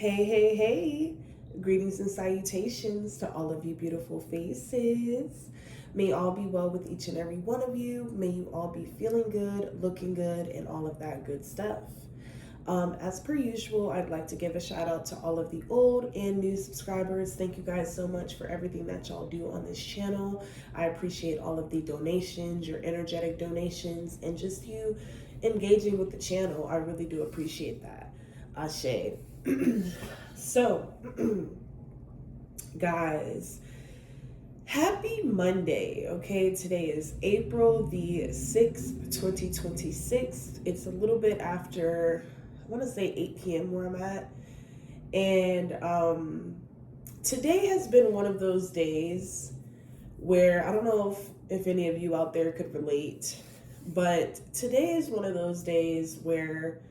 Hey, hey, hey. Greetings and salutations to all of you beautiful faces. May all be well with each and every one of you. May you all be feeling good, looking good, and all of that good stuff. As per usual, I'd like to give a shout out to all of the old and new subscribers. Thank you guys so much for everything that y'all do on this channel. I appreciate all of the donations, your energetic donations, and just you engaging with the channel. I really do appreciate that. Ashe. So, guys, happy Monday. Okay, today is April the 6th, 2026. It's a little bit after, I want to say 8 p.m. where I'm at. And today has been one of those days where I don't know if any of you out there could relate, but today is one of those days where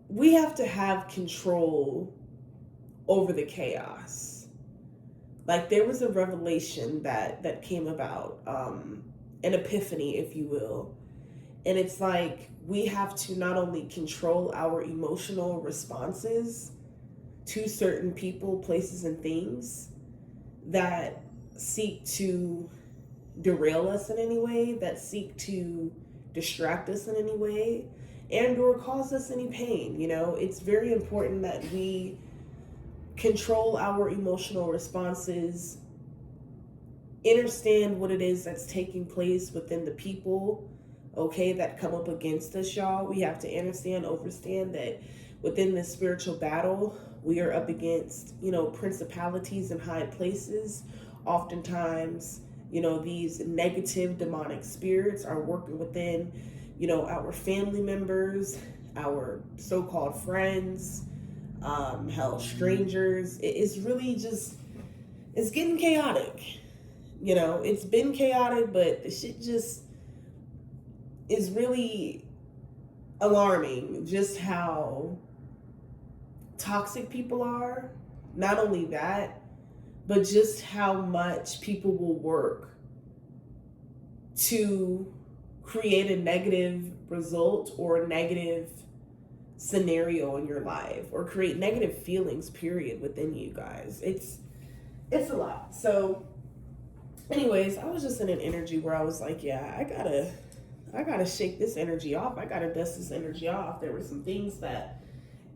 we have to have control over the chaos. Like there was a revelation that came about, an epiphany, if you will. And it's like we have to not only control our emotional responses to certain people, places, and things that seek to derail us in any way, that seek to distract us in any way, and or cause us any pain. You know, it's very important that we control our emotional responses, understand what it is that's taking place within the people, okay, that come up against us, y'all. We have to understand, understand that within this spiritual battle, we are up against, principalities in high places. Oftentimes, these negative demonic spirits are working within, our family members, our so-called friends, hell, strangers. It's really just, it's getting chaotic. It's been chaotic, but the shit just is really alarming just how toxic people are. Not only that, but just how much people will work to create a negative result or a negative scenario in your life, or create negative feelings, period, within you guys. It's a lot. So anyways, I was just in an energy where I was like, yeah, I gotta shake this energy off. I gotta dust this energy off. There were some things that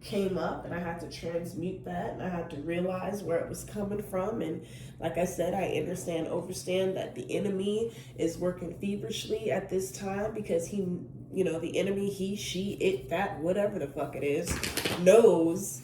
came up and I had to transmute that, and I had to realize where it was coming from. And like I said, I understand that the enemy is working feverishly at this time because the enemy, he, she, it, that, whatever the fuck it is, knows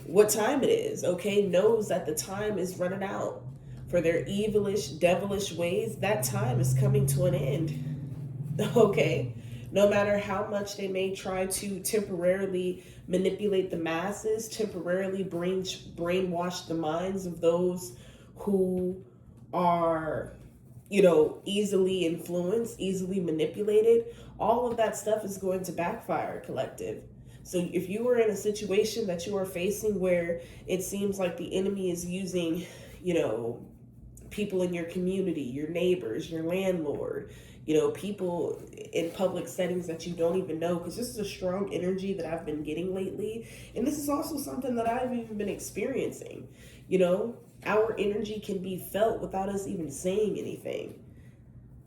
what time it is, okay? Knows that the time is running out for their evilish, devilish ways. That time is coming to an end, okay? No matter how much they may try to temporarily manipulate the masses, temporarily brainwash the minds of those who are, easily influenced, easily manipulated, all of that stuff is going to backfire, collective. So if you are in a situation that you are facing where it seems like the enemy is using, people in your community, your neighbors, your landlord, people in public settings that you don't even know, because this is a strong energy that I've been getting lately. And this is also something that I've even been experiencing. Our energy can be felt without us even saying anything.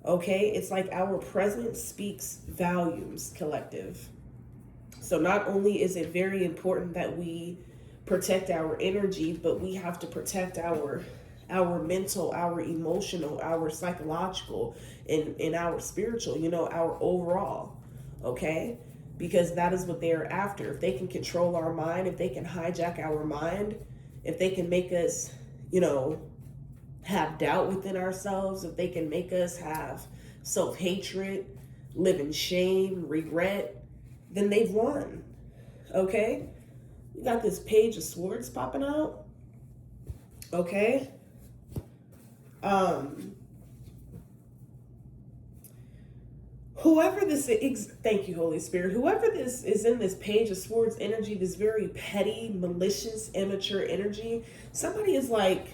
Okay? It's like our presence speaks volumes, collective. So not only is it very important that we protect our energy, but we have to protect our mental, our emotional, our psychological, and our spiritual, our overall, okay? Because that is what they're after. If they can control our mind, if they can hijack our mind, if they can make us, have doubt within ourselves, if they can make us have self-hatred, live in shame, regret, then they've won, okay? We got this Page of Swords popping out, okay? Whoever this is, thank you, Holy Spirit, whoever this is in this Page of Swords energy, this very petty, malicious, immature energy, somebody is like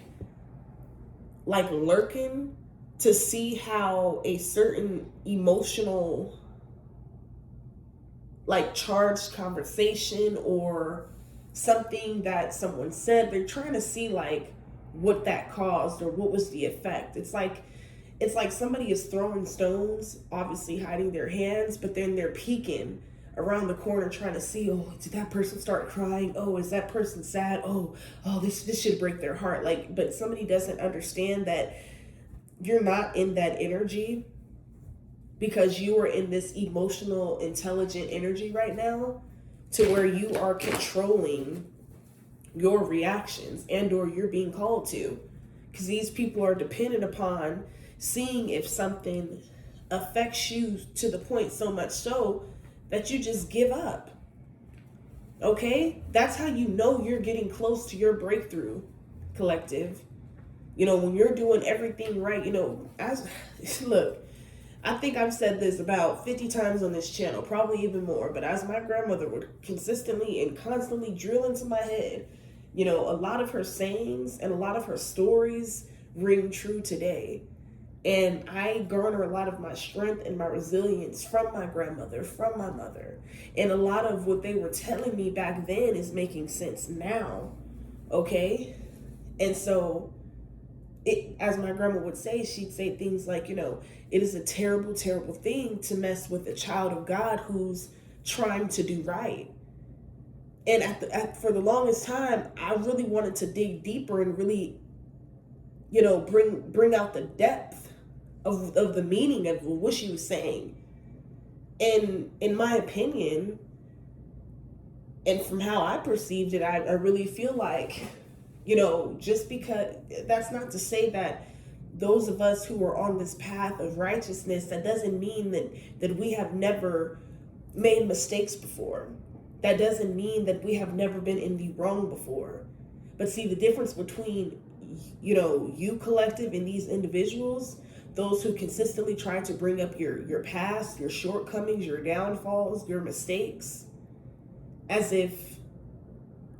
lurking to see how a certain emotional, charged conversation or something that someone said. They're trying to see like what that caused or what was the effect. It's like somebody is throwing stones, obviously hiding their hands, but then they're peeking around the corner trying to see, oh, did that person start crying? Oh, is that person sad? This should break their heart. Like, but somebody doesn't understand that you're not in that energy, because you are in this emotional, intelligent energy right now, to where you are controlling your reactions, and or you're being called to, because these people are dependent upon seeing if something affects you to the point so much so that you just give up. Okay? That's how you know you're getting close to your breakthrough, collective. When you're doing everything right, as look, I think I've said this about 50 times on this channel, probably even more, but as my grandmother would consistently and constantly drill into my head, a lot of her sayings and a lot of her stories ring true today. And I garner a lot of my strength and my resilience from my grandmother, from my mother. And a lot of what they were telling me back then is making sense now. Okay? And so, as my grandma would say, she'd say things like, it is a terrible, terrible thing to mess with a child of God who's trying to do right. And for the longest time, I really wanted to dig deeper and really, bring out the depth of the meaning of what she was saying. And in my opinion, and from how I perceived it, I really feel like, just because, that's not to say that those of us who are on this path of righteousness, that doesn't mean that we have never made mistakes before. That doesn't mean that we have never been in the wrong before. But see, the difference between, you collective and these individuals, those who consistently try to bring up your past, your shortcomings, your downfalls, your mistakes, as if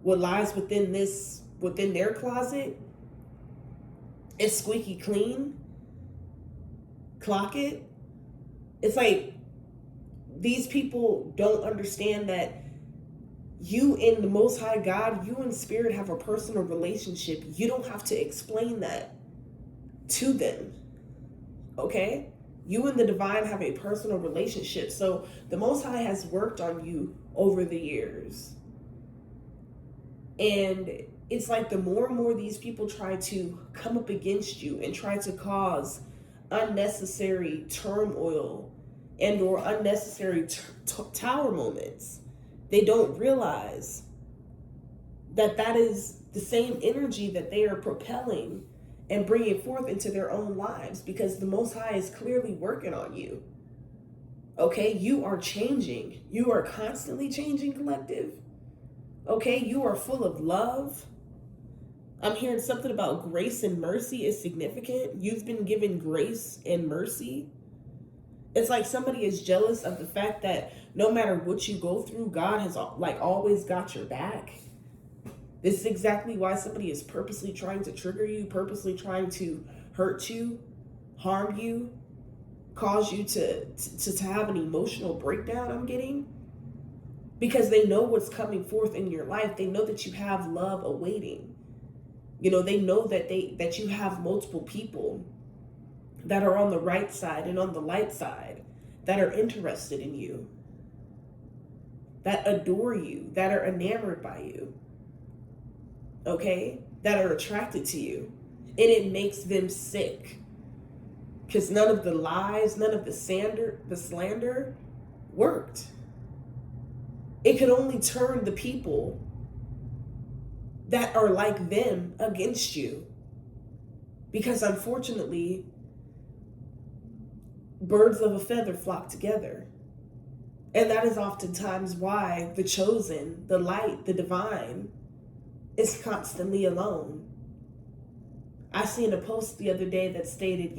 what lies within their closet is squeaky clean. Clock it. It's like these people don't understand that you and the Most High God, you and Spirit have a personal relationship. You don't have to explain that to them. Okay? You and the divine have a personal relationship. So the Most High has worked on you over the years. And it's like the more and more these people try to come up against you and try to cause unnecessary turmoil and or unnecessary tower moments, they don't realize that is the same energy that they are propelling and bring it forth into their own lives, because the Most High is clearly working on you. Okay, you are changing. You are constantly changing, collective. Okay, you are full of love. I'm hearing something about grace and mercy is significant. You've been given grace and mercy. It's like somebody is jealous of the fact that no matter what you go through, God has always got your back. This is exactly why somebody is purposely trying to trigger you, purposely trying to hurt you, harm you, cause you to have an emotional breakdown, I'm getting. Because they know what's coming forth in your life. They know that you have love awaiting. They know that you have multiple people that are on the right side and on the light side that are interested in you, that adore you, that are enamored by you. Okay, that are attracted to you, and it makes them sick, because none of the lies, none of the slander worked. It could only turn the people that are like them against you, because unfortunately, birds of a feather flock together, and that is oftentimes why the chosen, the light, the divine, is constantly alone. I seen a post the other day that stated,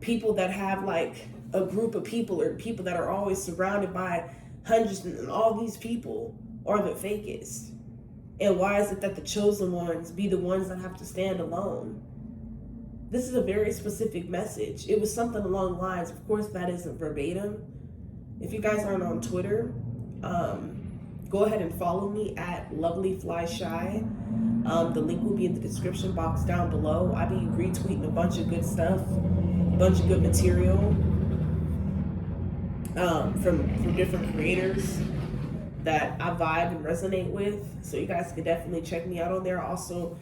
people that have like a group of people or people that are always surrounded by hundreds and all these people are the fakest. And why is it that the chosen ones be the ones that have to stand alone? This is a very specific message. It was something along the lines, of course that isn't verbatim. If you guys aren't on Twitter, go ahead and follow me at lovelyflyshy. The link will be in the description box down below. I be retweeting a bunch of good stuff, a bunch of good material from different creators that I vibe and resonate with. So you guys can definitely check me out on there. I'll also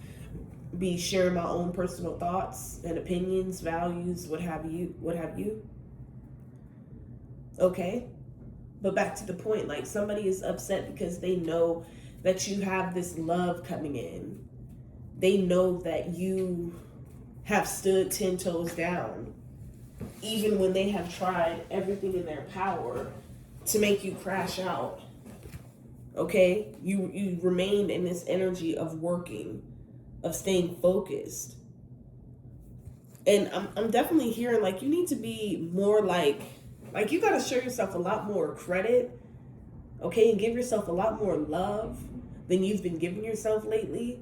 be sharing my own personal thoughts and opinions, values, what have you. Okay? But back to the point, like somebody is upset because they know that you have this love coming in. They know that you have stood 10 toes down, even when they have tried everything in their power to make you crash out. Okay? You remain in this energy of working, of staying focused. And I'm definitely hearing like you need to be more like you got to show yourself a lot more credit, okay, and give yourself a lot more love than you've been giving yourself lately.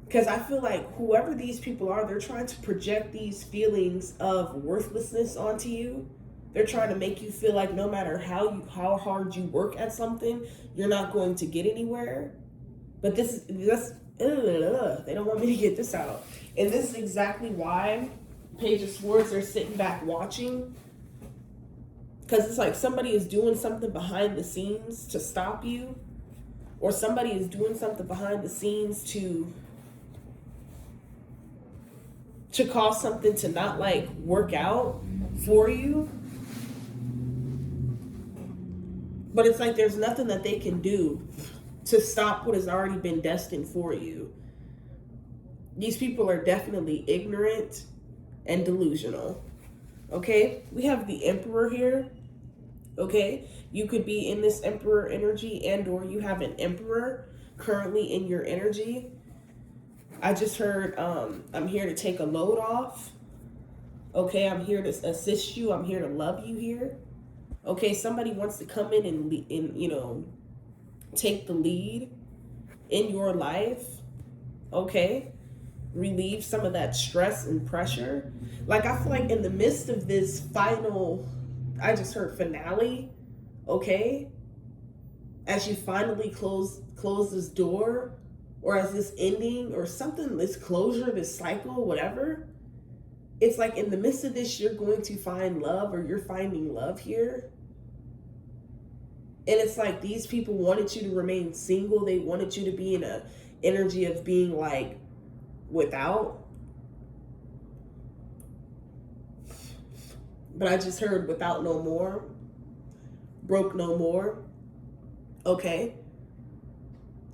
Because I feel like whoever these people are, they're trying to project these feelings of worthlessness onto you. They're trying to make you feel like no matter how hard you work at something, you're not going to get anywhere. But they don't want me to get this out. And this is exactly why Page of Swords are sitting back watching. Because it's like somebody is doing something behind the scenes to stop you. Or somebody is doing something behind the scenes to cause something to not like work out for you. But it's like there's nothing that they can do to stop what has already been destined for you. These people are definitely ignorant and delusional. Okay? We have the Emperor here. Okay? You could be in this Emperor energy, and or you have an Emperor currently in your energy. I just heard I'm here to take a load off. Okay? I'm here to assist you. I'm here to love you here. Okay? Somebody wants to come in and take the lead in your life. Okay? Relieve some of that stress and pressure. Like I feel like in the midst of this final, I just heard finale, okay? As you finally close this door, or as this ending or something, this closure, this cycle, whatever. It's like in the midst of this, you're going to find love, or you're finding love here. And it's like these people wanted you to remain single. They wanted you to be in a energy of being like without. But I just heard without no more. Broke no more. Okay.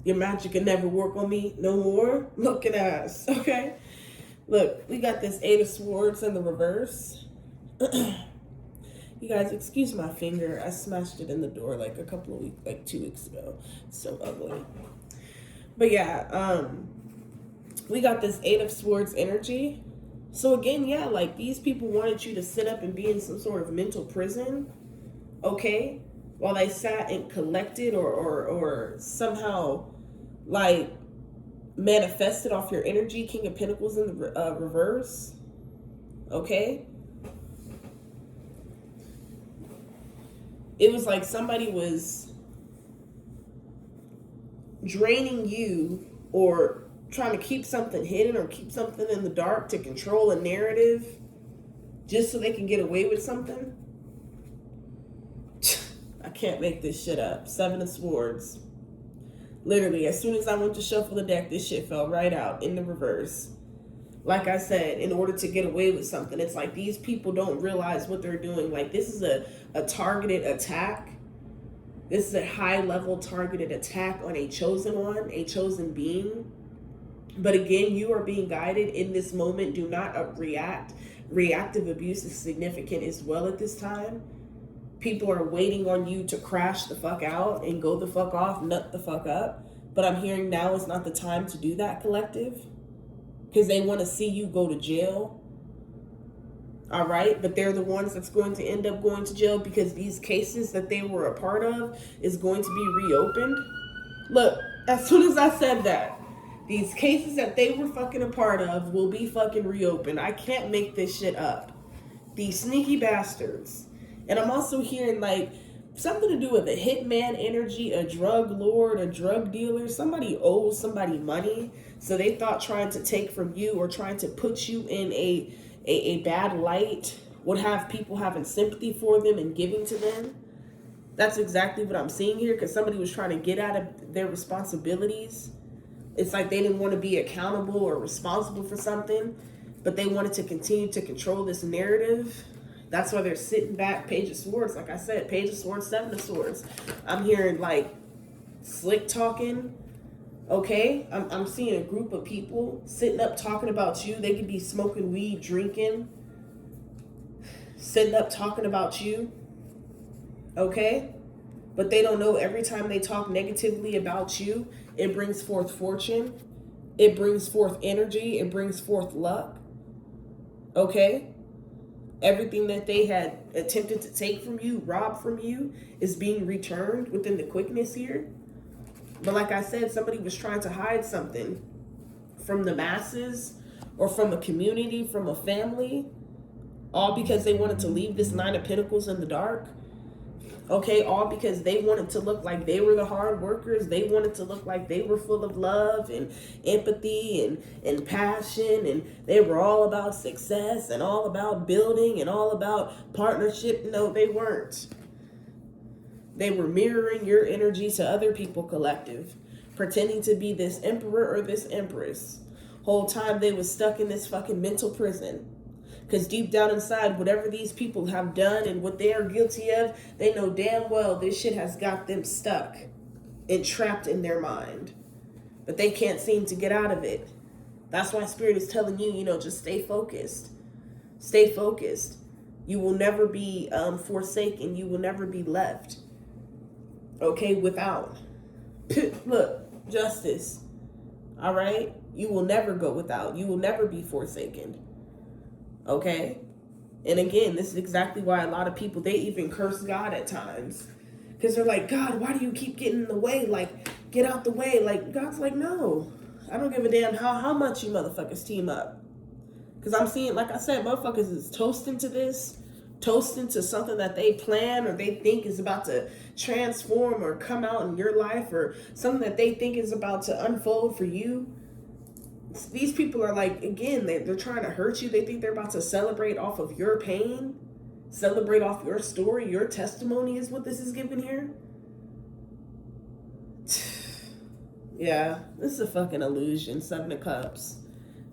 Your magic can never work on me no more. Look at us. Okay. Look, we got this 8 of Swords in the reverse. You guys, excuse my finger. I smashed it in the door like 2 weeks ago. It's so ugly. But yeah, we got this 8 of Swords energy. So again, yeah, like these people wanted you to sit up and be in some sort of mental prison, okay? While they sat and collected or somehow like manifested off your energy. King of Pentacles in the reverse, okay? It was like somebody was draining you or trying to keep something hidden or keep something in the dark to control a narrative just so they can get away with something. I can't make this shit up. 7 of Swords. Literally, as soon as I went to shuffle the deck, this shit fell right out in the reverse. Like I said, in order to get away with something, it's like these people don't realize what they're doing. Like this is a targeted attack. This is a high-level targeted attack on a chosen one, a chosen being. But again, you are being guided in this moment. Do not react. Reactive abuse is significant as well at this time. People are waiting on you to crash the fuck out and go the fuck off, nut the fuck up. But I'm hearing now is not the time to do that, collective. Because they want to see you go to jail. All right? But they're the ones that's going to end up going to jail because these cases that they were a part of is going to be reopened. Look, as soon as I said that, these cases that they were fucking a part of will be fucking reopened. I can't make this shit up. These sneaky bastards. And I'm also hearing like something to do with a hitman energy, a drug lord, a drug dealer. Somebody owes somebody money, so they thought trying to take from you or trying to put you in a bad light would have people having sympathy for them and giving to them. That's exactly what I'm seeing here, because somebody was trying to get out of their responsibilities. It's like they didn't want to be accountable or responsible for something, but they wanted to continue to control this narrative. That's why they're sitting back. Page of Swords, like I said, Page of Swords, Seven of Swords. I'm hearing like slick talking. Okay, I'm seeing a group of people sitting up talking about you. They could be smoking weed, drinking, sitting up talking about you. Okay, but they don't know every time they talk negatively about you, it brings forth fortune, it brings forth energy, it brings forth luck. Okay, everything that they had attempted to take from you, rob from you, is being returned within the quickness here. But like I said, somebody was trying to hide something from the masses or from a community, from a family, all because they wanted to leave this Nine of Pentacles in the dark. Okay, all because they wanted to look like they were the hard workers. They wanted to look like they were full of love and empathy and passion. And they were all about success and all about building and all about partnership. No, they weren't. They were mirroring your energy to other people, collective. Pretending to be this emperor or this empress. Whole time they was stuck in this fucking mental prison. Because deep down inside, whatever these people have done and what they are guilty of, they know damn well this shit has got them stuck and trapped in their mind. But they can't seem to get out of it. That's why Spirit is telling you, you know, just stay focused. Stay focused. You will never be forsaken. You will never be left. Okay, without. Look, justice. All right? You will never go without. You will never be forsaken. Okay, and again, this is exactly why a lot of people, they even curse God at times, because they're like, God, why do you keep getting in the way? Like, get out the way. Like, God's like, no, I don't give a damn how much you motherfuckers team up, because I'm seeing, like I said, motherfuckers is toasting to this, toasting to something that they plan or they think is about to transform or come out in your life, or something that they think is about to unfold for you. These people are like, again, they're trying to hurt you. They think they're about to celebrate off of your pain, celebrate off your story, your testimony is what this is giving here. Yeah, this is a fucking illusion. Seven of Cups.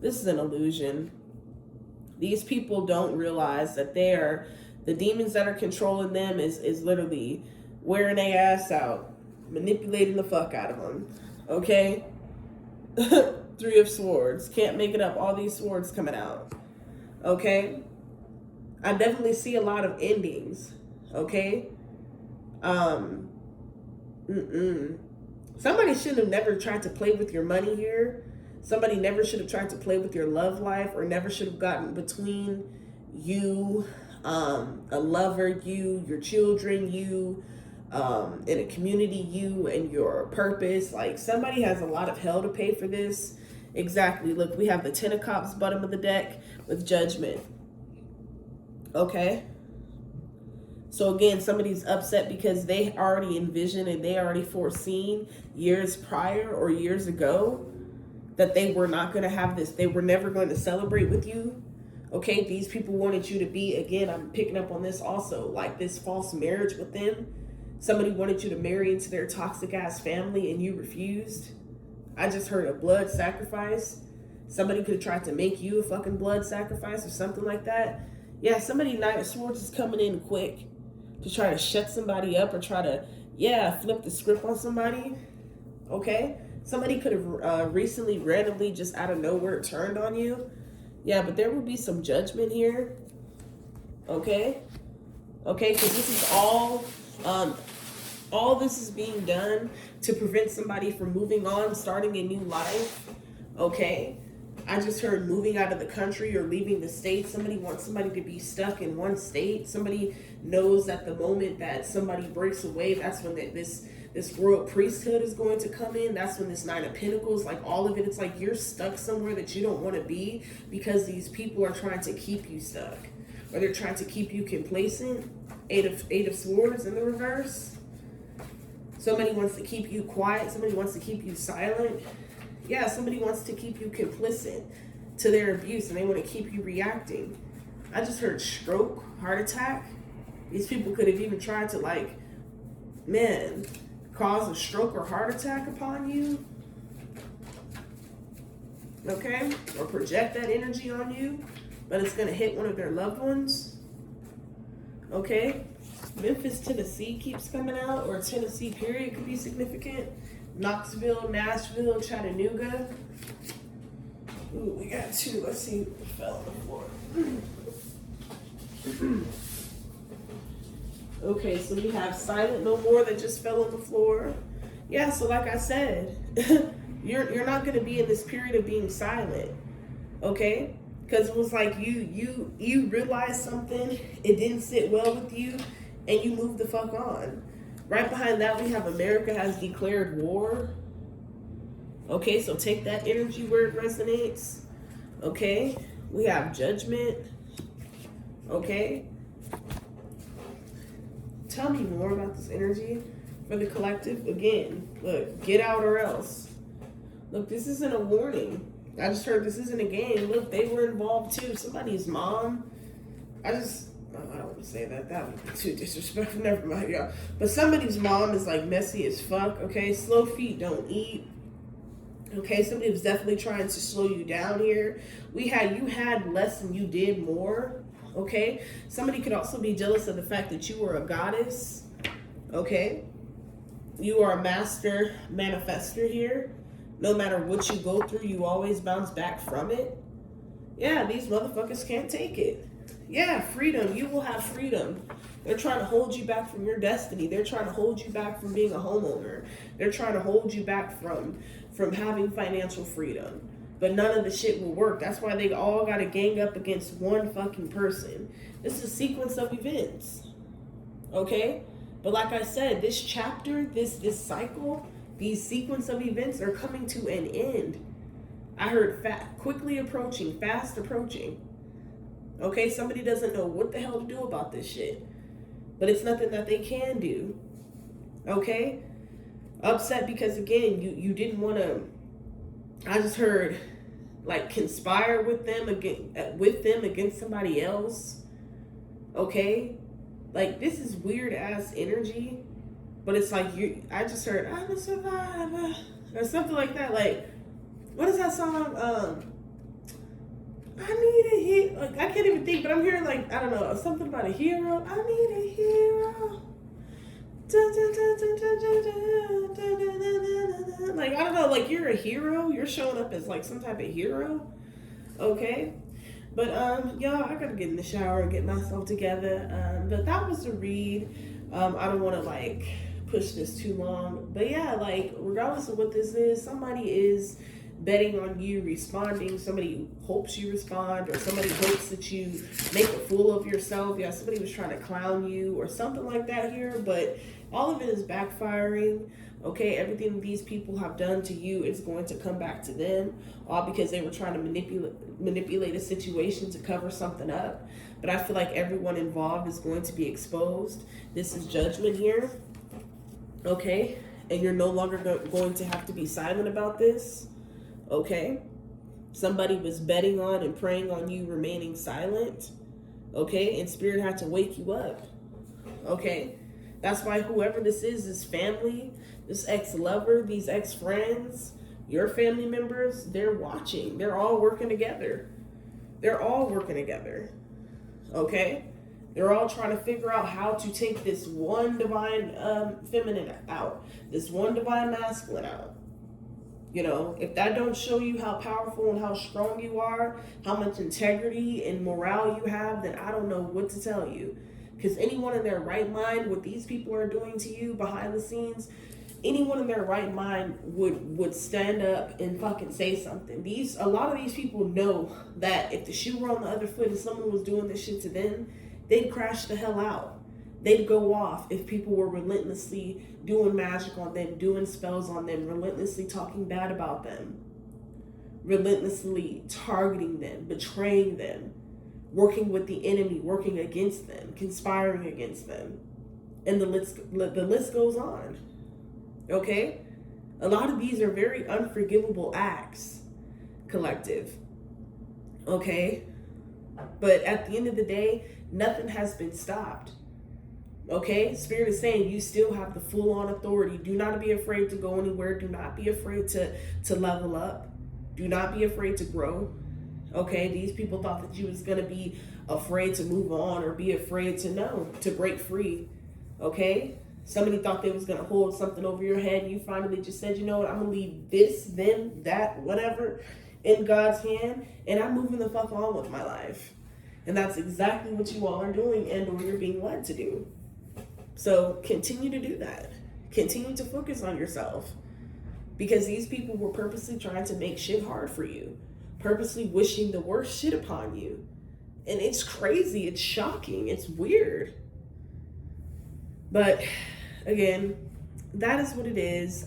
This is an illusion. These people don't realize that the demons that are controlling them is literally wearing their ass out, manipulating the fuck out of them. Okay? Three of Swords. Can't make it up. All these swords coming out. Okay? I definitely see a lot of endings. Okay? Somebody should have never tried to play with your money here. Somebody never should have tried to play with your love life, or never should have gotten between you, a lover, you, your children, you, in a community, you and your purpose. Like, somebody has a lot of hell to pay for this. Exactly. Look, we have the Ten of Cups bottom of the deck with Judgment. Okay. So again, somebody's upset because they already envisioned and they already foreseen years prior or years ago that they were not going to have this. They were never going to celebrate with you. Okay. These people wanted you to be, again, I'm picking up on this also, like this false marriage with them. Somebody wanted you to marry into their toxic ass family and you refused. I just heard a blood sacrifice. Somebody could have tried to make you a fucking blood sacrifice or something like that. Yeah, somebody, Knight of Swords, is coming in quick to try to shut somebody up or try to, flip the script on somebody. Okay? Somebody could have recently, randomly, just out of nowhere turned on you. Yeah, but there will be some judgment here. Okay? Okay, because this is all this is being done to prevent somebody from moving on, starting a new life. Okay? I just heard moving out of the country or leaving the state. Somebody wants somebody to be stuck in one state. Somebody knows that the moment that somebody breaks away, that's when this royal priesthood is going to come in. That's when this Nine of Pentacles, like all of it, it's like you're stuck somewhere that you don't want to be because these people are trying to keep you stuck, or they're trying to keep you complacent. Eight of Swords in the reverse. Somebody wants to keep you quiet. Somebody wants to keep you silent. Yeah, somebody wants to keep you complicit to their abuse, and they want to keep you reacting. I just heard stroke, heart attack. These people could have even tried to, like, man, cause a stroke or heart attack upon you. Okay? Or project that energy on you, but it's going to hit one of their loved ones. Okay? Memphis, Tennessee keeps coming out, or Tennessee period could be significant. Knoxville, Nashville, Chattanooga. Ooh, we got two. Let's see what fell on the floor. Okay, so we have Silent No More that just fell on the floor. Yeah, so like I said, you're not going to be in this period of being silent. Okay? Because it was like you realized something, it didn't sit well with you, and you moved the fuck on. Right behind that, we have America has declared war. Okay, so take that energy where it resonates. Okay, we have Judgment. Okay. Tell me more about this energy for the collective. Again, look, get out or else. Look, this isn't a warning. I just heard this isn't a game. Look, they were involved too. Somebody's mom. I don't want to say that. That would be too disrespectful. Never mind, y'all. But somebody's mom is like messy as fuck. Okay, slow feet don't eat. Okay, somebody was definitely trying to slow you down here. You had less and you did more. Okay, somebody could also be jealous of the fact that you were a goddess. Okay, you are a master manifester here. No matter what you go through, you always bounce back from it. Yeah, these motherfuckers can't take it. Yeah, freedom. You will have freedom. They're trying to hold you back from your destiny. They're trying to hold you back from being a homeowner. They're trying to hold you back from having financial freedom. But none of the shit will work. That's why they all got to gang up against one fucking person. This is a sequence of events. Okay? But like I said, this chapter, this cycle, these sequence of events are coming to an end. I heard quickly approaching, fast approaching. Okay, somebody doesn't know what the hell to do about this shit. But it's nothing that they can do. Okay? Upset because, again, you didn't want to... I just heard, like, conspire with them against somebody else. Okay? Like, this is weird-ass energy. But it's like, I just heard, I'm a survivor. Or something like that. Like, what is that song? I need a hero. Like, I can't even think, but I'm hearing, like, I don't know, something about a hero. I need a hero. Like, I don't know, like, you're a hero. You're showing up as, like, some type of hero. Okay? But, y'all, I gotta get in the shower and get myself together. But that was a read. I don't want to, like, push this too long. But, yeah, like, regardless of what this is, somebody is betting on you responding. Somebody hopes you respond, or somebody hopes that you make a fool of yourself. Yeah, somebody was trying to clown you or something like that here, but all of it is backfiring. Okay, everything these people have done to you is going to come back to them, all because they were trying to manipulate a situation to cover something up. But I feel like everyone involved is going to be exposed. This is judgment here. Okay, and you're no longer going to have to be silent about this. Okay, somebody was betting on and preying on you remaining silent. Okay, and spirit had to wake you up. Okay, that's why whoever this is family, this ex-lover, these ex-friends, your family members, they're watching. They're all working together. They're all working together. Okay, they're all trying to figure out how to take this one divine feminine out, this one divine masculine out. You know, if that don't show you how powerful and how strong you are, how much integrity and morale you have, then I don't know what to tell you. Because anyone in their right mind, what these people are doing to you behind the scenes, anyone in their right mind would stand up and fucking say something. A lot of these people know that if the shoe were on the other foot and someone was doing this shit to them, they'd crash the hell out. They'd go off if people were relentlessly doing magic on them, doing spells on them, relentlessly talking bad about them, relentlessly targeting them, betraying them, working with the enemy, working against them, conspiring against them. And the list goes on. Okay? A lot of these are very unforgivable acts, collective. Okay? But at the end of the day, nothing has been stopped. Okay? Spirit is saying you still have the full-on authority. Do not be afraid to go anywhere. Do not be afraid to level up. Do not be afraid to grow. Okay? These people thought that you was going to be afraid to move on or be afraid to break free. Okay? Somebody thought they was going to hold something over your head, and you finally just said, you know what, I'm going to leave this, them, that, whatever in God's hand, and I'm moving the fuck on with my life. And that's exactly what you all are doing, and or you're being led to do. So continue to do that. Continue to focus on yourself, because these people were purposely trying to make shit hard for you, purposely wishing the worst shit upon you. And it's crazy. It's shocking. It's weird. But again, that is what it is.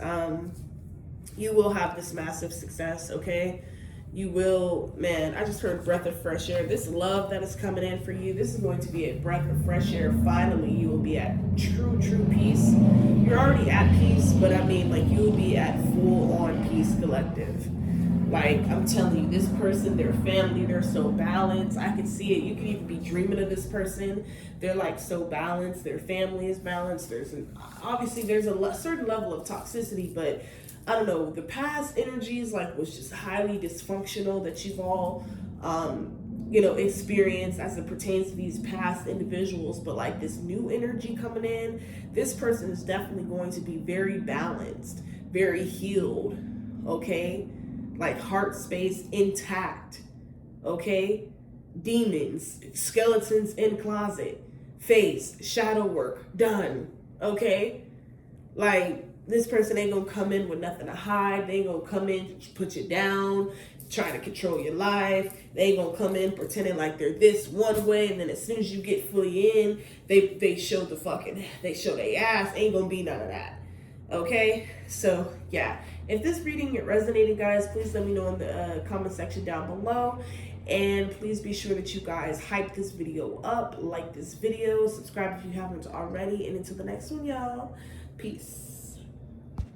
You will have this massive success, okay? You will, man, I just heard breath of fresh air. This love that is coming in for you, this is going to be a breath of fresh air. Finally, you will be at true peace. You're already at peace, but I mean, like, you will be at full-on peace, collective. Like, I'm telling you, this person, their family, they're so balanced. I can see it. You can even be dreaming of this person. They're like so balanced. Their family is balanced. Obviously there's a certain level of toxicity, but I don't know. The past energies was just highly dysfunctional that you've all, experienced as it pertains to these past individuals. But like this new energy coming in, this person is definitely going to be very balanced, very healed. Okay. Like heart space intact, okay? Demons, skeletons in closet, face, shadow work, done, okay? Like, this person ain't gonna come in with nothing to hide. They ain't gonna come in to put you down, trying to control your life. They ain't gonna come in pretending like they're this one way, and then as soon as you get fully in, they show their ass. Ain't gonna be none of that. Okay, so yeah, if this reading resonated, guys, please let me know in the comment section down below, and please be sure that you guys hype this video up, like this video, subscribe if you haven't already, and until the next one, y'all, peace.